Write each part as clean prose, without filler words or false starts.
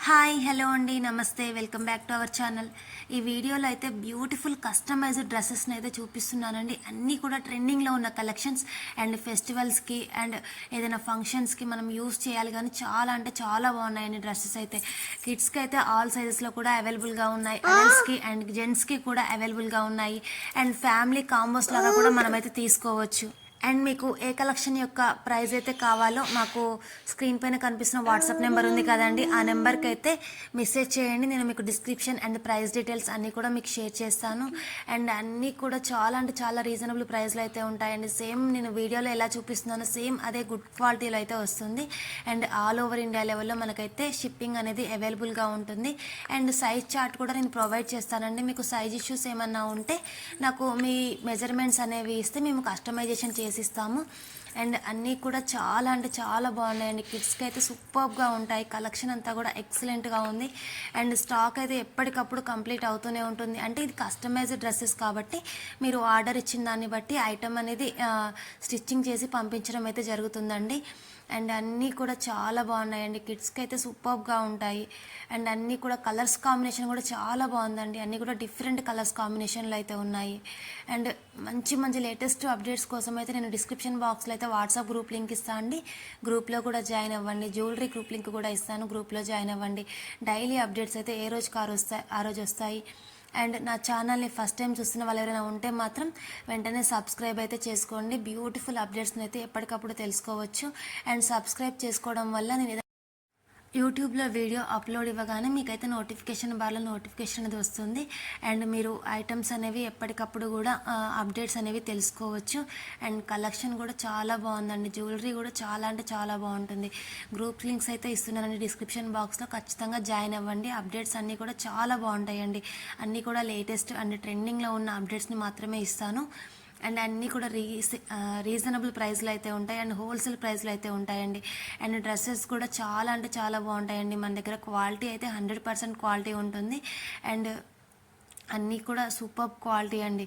Hi hello అండి నమస్తే welcome back to our channel. ఈ వీడియోలో అయితే బ్యూటిఫుల్ కస్టమైజ్డ్ డ్రెస్సెస్ని అయితే చూపిస్తున్నానండి. అన్నీ కూడా ట్రెండింగ్లో ఉన్న కలెక్షన్స్ అండ్ ఫెస్టివల్స్కి అండ్ ఏదైనా ఫంక్షన్స్కి మనం యూస్ చేయాలి కానీ చాలా అంటే చాలా బాగున్నాయండి డ్రెస్సెస్ అయితే. కిడ్స్కి అయితే ఆల్ సైజెస్లో కూడా అవైలబుల్గా ఉన్నాయి, అడల్ట్స్కి అండ్ జెంట్స్కి కూడా అవైలబుల్గా ఉన్నాయి అండ్ ఫ్యామిలీ కాంబోస్ లాగా కూడా మనమైతే తీసుకోవచ్చు. అండ్ మీకు ఏ కలెక్షన్ యొక్క ప్రైస్ అయితే కావాలో మాకు స్క్రీన్ పైన కనిపిస్తున్న వాట్సాప్ నెంబర్ ఉంది కదండి, ఆ నెంబర్కి అయితే మెసేజ్ చేయండి. నేను మీకు డిస్క్రిప్షన్ అండ్ ప్రైస్ డీటెయిల్స్ అన్నీ కూడా మీకు షేర్ చేస్తాను. అండ్ అన్నీ కూడా చాలా అంటే చాలా రీజనబుల్ ప్రైస్లో అయితే ఉంటాయండి. సేమ్ నేను వీడియోలో ఎలా చూపిస్తున్నానో సేమ్ అదే గుడ్ క్వాలిటీలో అయితే వస్తుంది. అండ్ ఆల్ ఓవర్ ఇండియా లెవెల్లో మనకైతే షిప్పింగ్ అనేది అవైలబుల్గా ఉంటుంది. అండ్ సైజ్ చార్ట్ కూడా నేను ప్రొవైడ్ చేస్తానండి. మీకు సైజ్ ఇష్యూస్ ఏమన్నా ఉంటే నాకు మీ మెజర్మెంట్స్ అనేవి ఇస్తే మేము కస్టమైజేషన్ చేసిస్తాము. అండ్ అన్నీ కూడా చాలా అంటే చాలా బాగున్నాయండి. కిడ్స్కి అయితే సూపర్గా ఉంటాయి. కలెక్షన్ అంతా కూడా ఎక్సలెంట్గా ఉంది. అండ్ స్టాక్ అయితే ఎప్పటికప్పుడు కంప్లీట్ అవుతూనే ఉంటుంది. అంటే ఇది కస్టమైజ్డ్ డ్రెస్సెస్ కాబట్టి మీరు ఆర్డర్ ఇచ్చిన దాన్ని బట్టి ఐటమ్ అనేది స్టిచ్చింగ్ చేసి పంపించడం అయితే జరుగుతుందండి. అండ్ అన్నీ కూడా చాలా బాగున్నాయండి. కిడ్స్కి అయితే సూపర్గా ఉంటాయి. అండ్ అన్నీ కూడా కలర్స్ కాంబినేషన్ కూడా చాలా బాగుందండి. అన్నీ కూడా డిఫరెంట్ కలర్స్ కాంబినేషన్లో అయితే ఉన్నాయి. అండ్ మంచి మంచి లేటెస్ట్ అప్డేట్స్ కోసం అయితే నేను డిస్క్రిప్షన్ బాక్స్లో అయితే వాట్సాప్ గ్రూప్ లింక్ ఇస్తాను అండి. గ్రూప్లో కూడా జాయిన్ అవ్వండి. జ్యువెలరీ గ్రూప్ లింక్ కూడా ఇస్తాను, గ్రూప్లో జాయిన్ అవ్వండి. డైలీ అప్డేట్స్ అయితే ఏ రోజుకి ఆ రోజు వస్తాయి. అండ్ నా ఛానల్ని ఫస్ట్ టైం చూస్తున్న వాళ్ళు ఎవరైనా ఉంటే మాత్రం వెంటనే సబ్స్క్రైబ్ అయితే చేసుకోండి. బ్యూటిఫుల్ అప్డేట్స్ని అయితే ఎప్పటికప్పుడు తెలుసుకోవచ్చు. అండ్ సబ్స్క్రైబ్ చేసుకోవడం వల్ల నేను యూట్యూబ్లో వీడియో అప్లోడ్ ఇవ్వగానే మీకైతే నోటిఫికేషన్ బార్లో నోటిఫికేషన్ అనేది వస్తుంది. అండ్ మీరు ఐటమ్స్ అనేవి ఎప్పటికప్పుడు కూడా అప్డేట్స్ అనేవి తెలుసుకోవచ్చు. అండ్ కలెక్షన్ కూడా చాలా బాగుందండి. జ్యువెలరీ కూడా చాలా అంటే చాలా బాగుంటుంది. గ్రూప్ లింక్స్ అయితే ఇస్తున్నానండి డిస్క్రిప్షన్ బాక్స్లో, ఖచ్చితంగా జాయిన్ అవ్వండి. అప్డేట్స్ అన్నీ కూడా చాలా బాగుంటాయండి. అన్నీ కూడా లేటెస్ట్ అండ్ ట్రెండింగ్లో ఉన్న అప్డేట్స్ని మాత్రమే ఇస్తాను. అండ్ అన్నీ కూడా రీజనబుల్ ప్రైస్లో అయితే ఉంటాయి అండ్ హోల్సేల్ ప్రైస్లో అయితే ఉంటాయండి. అండ్ డ్రెస్సెస్ కూడా చాలా అంటే చాలా బాగుంటాయండి. మన దగ్గర క్వాలిటీ అయితే 100% క్వాలిటీ ఉంటుంది. అండ్ అన్నీ కూడా సూపర్ క్వాలిటీ అండి.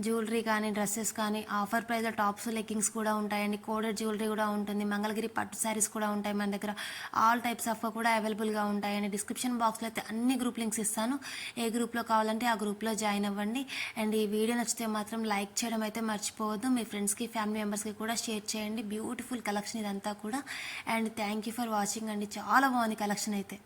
జ్యువెలరీ కానీ డ్రెస్సెస్ కానీ ఆఫర్ ప్రైస్లో టాప్స్ లెగ్గింగ్స్ కూడా ఉంటాయండి. కోడెడ్ జ్యువెలరీ కూడా ఉంటుంది. మంగళగిరి పట్టు శారీస్ కూడా ఉంటాయి మన దగ్గర. ఆల్ టైప్స్ ఆఫ్ కూడా అవైలబుల్గా ఉంటాయండి. డిస్క్రిప్షన్ బాక్స్లో అయితే అన్ని గ్రూప్ లింక్స్ ఇస్తాను. ఏ గ్రూప్లో కావాలంటే ఆ గ్రూప్లో జాయిన్ అవ్వండి. అండ్ ఈ వీడియో నచ్చితే మాత్రం లైక్ చేయడం అయితే మర్చిపోవద్దు. మీ ఫ్రెండ్స్కి ఫ్యామిలీ మెంబర్స్కి కూడా షేర్ చేయండి. బ్యూటిఫుల్ కలెక్షన్ ఇదంతా కూడా. And thank you for watching అండి. చాలా బాగుంది కలెక్షన్ అయితే.